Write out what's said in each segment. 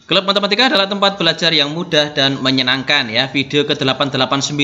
Klub Matematika adalah tempat belajar yang mudah dan menyenangkan ya. Video ke-889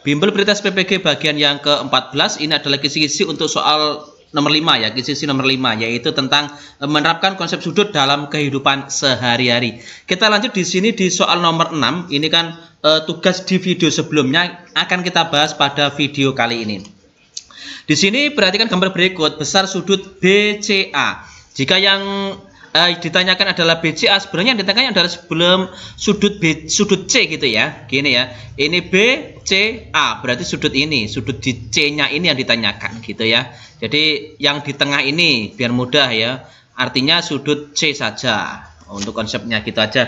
Bimbel Pretest PPG bagian yang ke-14. Ini adalah kisi-kisi untuk soal nomor 5 ya, kisi-kisi nomor 5 yaitu tentang menerapkan konsep sudut dalam kehidupan sehari-hari. Kita lanjut di sini di soal nomor 6. Ini kan tugas di video sebelumnya akan kita bahas pada video kali ini. Di sini perhatikan gambar berikut, besar sudut BCA. Jika yang ditanyakan adalah BCA, sebenarnya yang ditanyakan adalah sebelum sudut C gitu ya. Gini ya. Ini BCA, berarti sudut ini, sudut di C-nya ini yang ditanyakan gitu ya. Jadi yang di tengah ini biar mudah ya. Artinya sudut C saja. Untuk konsepnya gitu aja.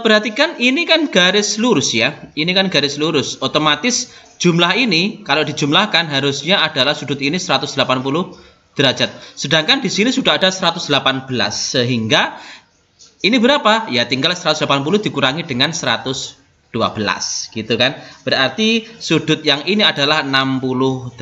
Perhatikan ini kan garis lurus ya. Ini kan garis lurus. Otomatis jumlah ini kalau dijumlahkan harusnya adalah sudut ini 180 derajat. Sedangkan di sini sudah ada 118 sehingga ini berapa? Ya tinggal 180 dikurangi dengan 112 gitu kan. Berarti sudut yang ini adalah 68.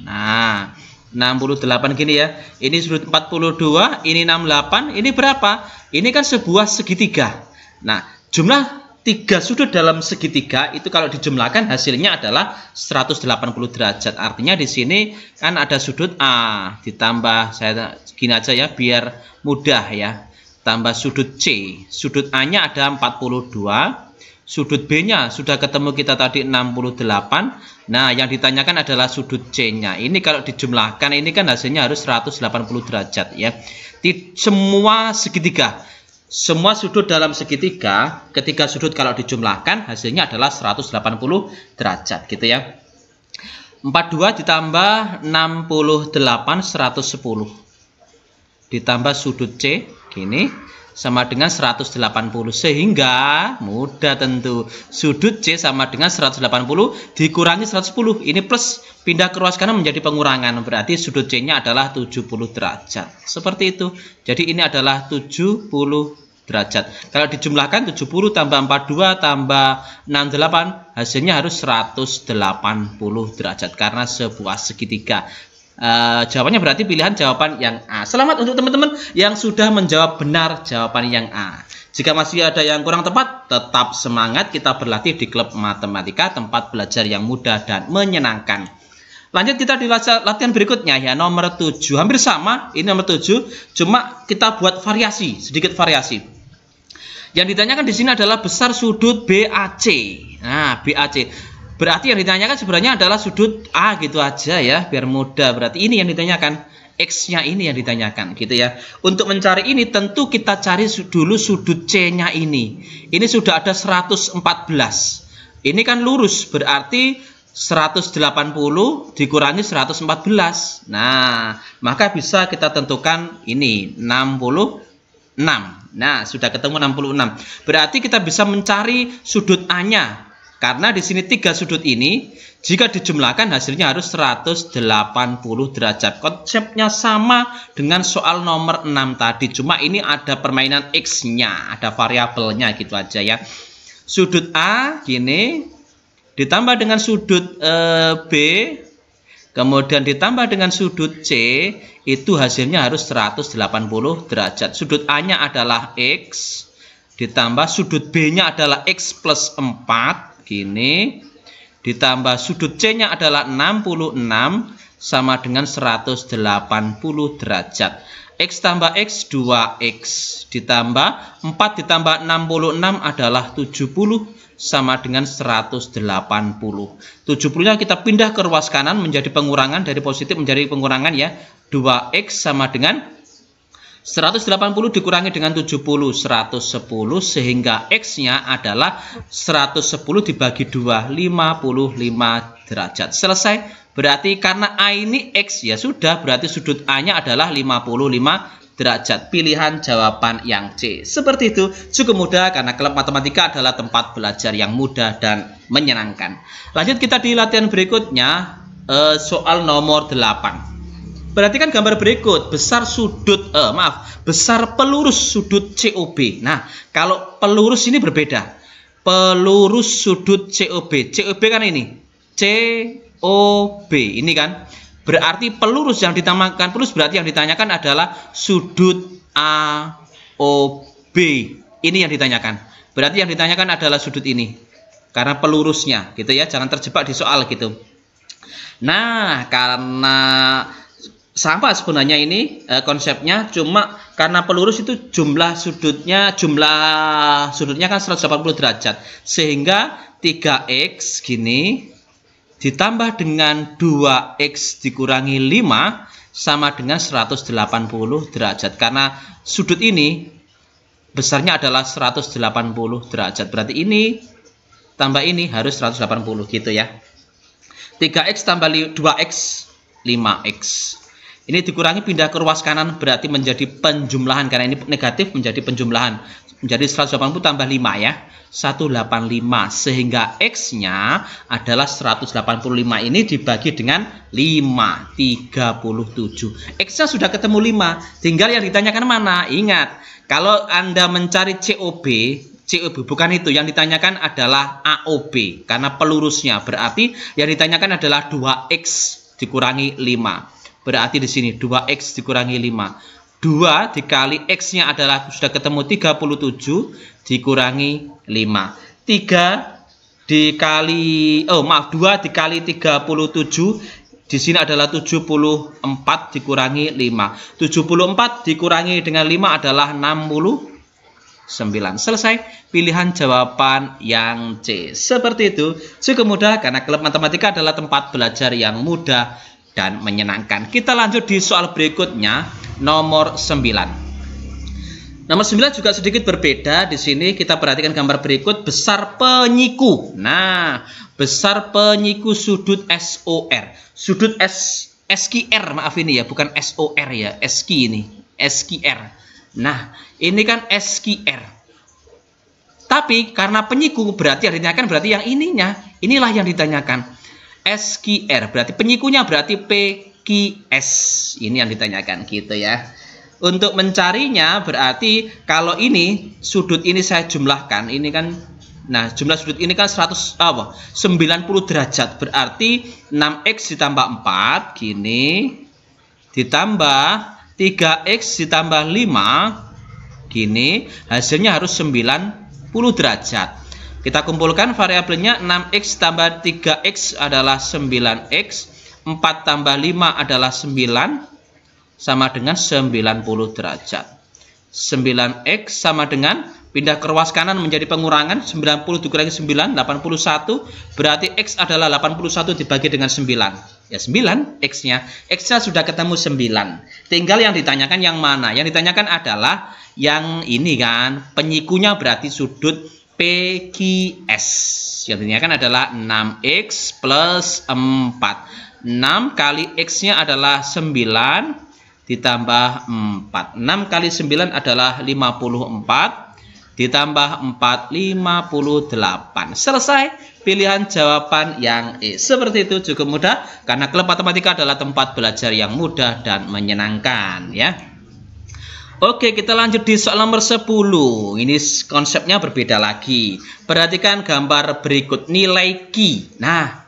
Nah, 68 gini ya. Ini sudut 42, ini 68, ini berapa? Ini kan sebuah segitiga. Nah, jumlah 3 sudut dalam segitiga itu kalau dijumlahkan hasilnya adalah 180 derajat. Artinya di sini kan ada sudut A ditambah, saya gini aja ya biar mudah ya. Tambah sudut C. Sudut A-nya ada 42. Sudut B-nya sudah ketemu kita tadi 68. Nah, yang ditanyakan adalah sudut C-nya. Ini kalau dijumlahkan ini kan hasilnya harus 180 derajat ya. Semua segitiga. Semua sudut dalam segitiga, ketika sudut kalau dijumlahkan hasilnya adalah 180 derajat gitu ya. 42 ditambah 68 110 ditambah sudut C gini sama dengan 180 sehingga mudah tentu sudut C sama dengan 180 dikurangi 110 ini plus pindah ke ruas kanan menjadi pengurangan berarti sudut C nya adalah 70 derajat seperti itu. Jadi ini adalah 70 derajat. Kalau dijumlahkan 70 tambah 42 tambah 68 hasilnya harus 180 derajat karena sebuah segitiga. Jawabannya berarti pilihan jawaban yang A. Selamat untuk teman-teman yang sudah menjawab benar jawaban yang A. Jika masih ada yang kurang tepat, tetap semangat, kita berlatih di Klub Matematika, tempat belajar yang mudah dan menyenangkan. Lanjut kita di latihan berikutnya ya, nomor 7. Hampir sama, ini nomor 7, cuma kita buat variasi, sedikit variasi. Yang ditanyakan di sini adalah besar sudut BAC. Nah, BAC. Berarti yang ditanyakan sebenarnya adalah sudut A gitu aja ya, biar mudah. Berarti ini yang ditanyakan, X-nya ini yang ditanyakan gitu ya. Untuk mencari ini tentu kita cari dulu sudut C-nya ini. Ini sudah ada 114. Ini kan lurus, berarti 180 dikurangi 114. Nah, maka bisa kita tentukan ini 66. Nah, sudah ketemu 66. Berarti kita bisa mencari sudut A-nya. Karena di sini 3 sudut ini jika dijumlahkan hasilnya harus 180 derajat. Konsepnya sama dengan soal nomor 6 tadi. Cuma ini ada permainan X-nya, ada variabelnya gitu aja ya. Sudut A gini ditambah dengan sudut B, kemudian ditambah dengan sudut C, itu hasilnya harus 180 derajat. Sudut A-nya adalah X, ditambah sudut B-nya adalah X plus 4, gini, ditambah sudut C-nya adalah 66, sama dengan 180 derajat. X tambah X, 2X, ditambah 4 ditambah 66 adalah 70, sama dengan 180. 70-nya kita pindah ke ruas kanan menjadi pengurangan, dari positif menjadi pengurangan ya. 2X sama dengan 180 dikurangi dengan 70, 110 sehingga X-nya adalah 110 dibagi 2, 55 derajat. Selesai. Berarti karena A ini X ya sudah, berarti sudut A-nya adalah 55 derajat. Pilihan jawaban yang C. Seperti itu, cukup mudah karena Klub Matematika adalah tempat belajar yang mudah dan menyenangkan. Lanjut kita di latihan berikutnya, soal nomor 8. Perhatikan gambar berikut, besar pelurus sudut COB. Nah, kalau pelurus ini berbeda. Pelurus sudut COB. COB kan ini. COB ini kan. Berarti pelurus yang ditamakan pelurus berarti yang ditanyakan adalah sudut AOB. B. Ini yang ditanyakan. Berarti yang ditanyakan adalah sudut ini. Karena pelurusnya, gitu ya. Jangan terjebak di soal gitu. Nah, karena sama sebenarnya ini konsepnya, cuma karena pelurus itu jumlah sudutnya kan 180 derajat. Sehingga 3x gini ditambah dengan 2x dikurangi 5 sama dengan 180 derajat. Karena sudut ini besarnya adalah 180 derajat. Berarti ini tambah ini harus 180 gitu ya. 3x tambah 2x 5x. Ini dikurangi pindah ke ruas kanan berarti menjadi penjumlahan. Karena ini negatif menjadi penjumlahan. Menjadi 180 tambah 5 ya. 185. Sehingga x-nya adalah 185 ini dibagi dengan 5. 37. X-nya sudah ketemu 5. Tinggal yang ditanyakan mana? Ingat. Kalau Anda mencari COB bukan itu. Yang ditanyakan adalah AOB. Karena pelurusnya. Berarti yang ditanyakan adalah 2x dikurangi 5. Berarti di sini 2x dikurangi 5. 2 dikali x-nya adalah sudah ketemu 37 dikurangi 5. 3 dikali 2 dikali 37 di sini adalah 74 dikurangi 5. 74 dikurangi dengan 5 adalah 69. Selesai. Pilihan jawaban yang C. Seperti itu. Cukup mudah karena klub matematika adalah tempat belajar yang mudah dan menyenangkan. Kita lanjut di soal berikutnya, nomor 9. Nomor 9 juga sedikit berbeda. Di sini kita perhatikan gambar berikut, besar penyiku. Nah, besar penyiku sudut SOR. Sudut SQR, maaf ini ya, bukan SOR ya, SQ ini, SQR. Nah, ini kan SQR. Tapi karena penyiku berarti yang ditanyakan berarti yang inilah yang ditanyakan. SQR berarti penyikunya berarti PQS. Ini yang ditanyakan gitu ya. Untuk mencarinya berarti kalau ini sudut ini saya jumlahkan, ini kan jumlah sudut ini kan 90 derajat. Berarti 6x ditambah 4 gini ditambah 3x ditambah 5 gini, hasilnya harus 90 derajat. Kita kumpulkan variabelnya, 6x tambah 3x adalah 9x, 4 tambah 5 adalah 9, sama dengan 90 derajat. 9x sama dengan, pindah ke ruas kanan menjadi pengurangan, 90 dikurangi 9, 81, berarti x adalah 81 dibagi dengan 9. Ya 9 x-nya. X-nya sudah ketemu 9. Tinggal yang ditanyakan yang mana? Yang ditanyakan adalah yang ini kan, penyikunya berarti sudut PQS. Yang ditanyakan adalah 6x plus 4. 6 kali x-nya adalah 9 ditambah 4. 6 kali 9 adalah 54 ditambah 4, 58. Selesai. Pilihan jawaban yang E. Seperti itu, cukup mudah karena klub matematika adalah tempat belajar yang mudah dan menyenangkan ya. Oke, kita lanjut di soal nomor 10. Ini konsepnya berbeda lagi. Perhatikan gambar berikut, nilai Q. Nah,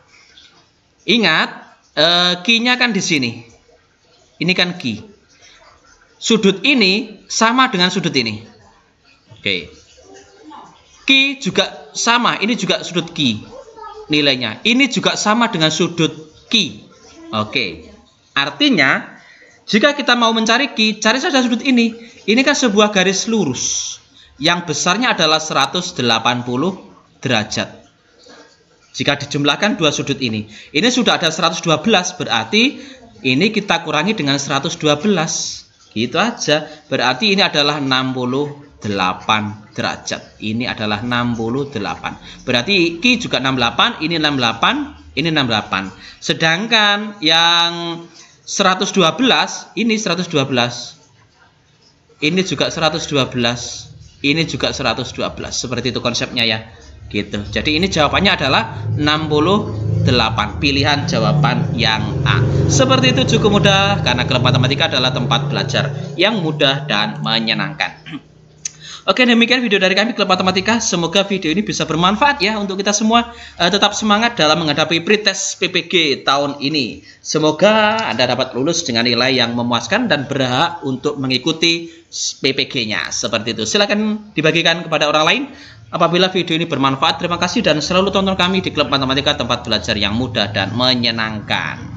ingat Q-nya kan di sini. Ini kan Q. Sudut ini sama dengan sudut ini. Oke. Q juga sama, ini juga sudut Q. Nilainya. Ini juga sama dengan sudut Q. Oke. Artinya jika kita mau mencari Q, cari saja sudut ini. Ini kan sebuah garis lurus yang besarnya adalah 180 derajat. Jika dijumlahkan dua sudut ini sudah ada 112, berarti ini kita kurangi dengan 112. Gitu aja. Berarti ini adalah 68 derajat. Ini adalah 68. Berarti Q juga 68, ini 68, ini 68. Sedangkan yang 112, ini 112. Ini juga 112. Ini juga 112. Seperti itu konsepnya ya. Gitu. Jadi ini jawabannya adalah 68. Pilihan jawaban yang A. Seperti itu, cukup mudah karena klub matematika adalah tempat belajar yang mudah dan menyenangkan. Oke, demikian video dari kami Klub Matematika. Semoga video ini bisa bermanfaat ya untuk kita semua. Tetap semangat dalam menghadapi pretest PPG tahun ini. Semoga Anda dapat lulus dengan nilai yang memuaskan dan berhak untuk mengikuti PPG-nya. Seperti itu. Silakan dibagikan kepada orang lain. Apabila video ini bermanfaat, terima kasih dan selalu tonton kami di Klub Matematika, tempat belajar yang mudah dan menyenangkan.